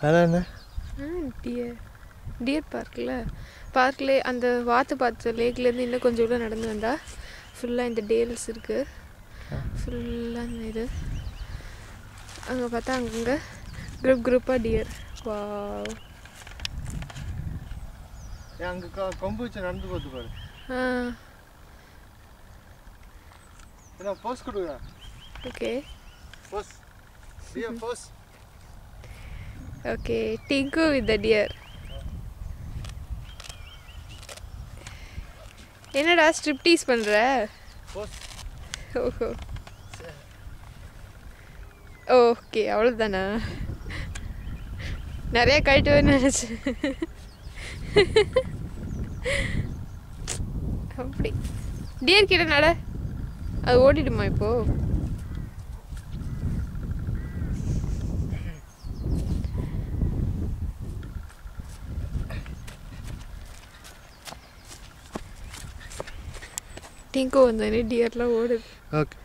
வேற என்ன? Dear dear பார்க்கில் அந்த வாத்து பார்த்த லேக்லேருந்து இன்னும் கொஞ்சம் உள்ள நடந்து வந்தால் ஃபுல்லாக இந்த டேல்ஸ் இருக்குது. ஃபுல்லாக இந்த இது அங்கே பார்த்தா அங்கங்கே குரூப்பாக டியர். வா, அங்கே கொம்பு வச்சு நடந்து போகுது பாரு. என்ன போஸ் கொடுக்குறா? Okay pose dear pose. Okay, Tinku with the dear. என்னடா ஸ்ட்ரிப்டீஸ் பண்ணுற? போஸ். ஓஹோ, ஓகே, அவ்வளோதானா? நிறைய கழட்டுவேன்னு நினச்சேன். அப்படி டியர் கிட்ட நட, அது ஓடிடுமா இப்போ? டிங்கு வந்தோடனே டியர்லாம் ஓடுது. ஓகே.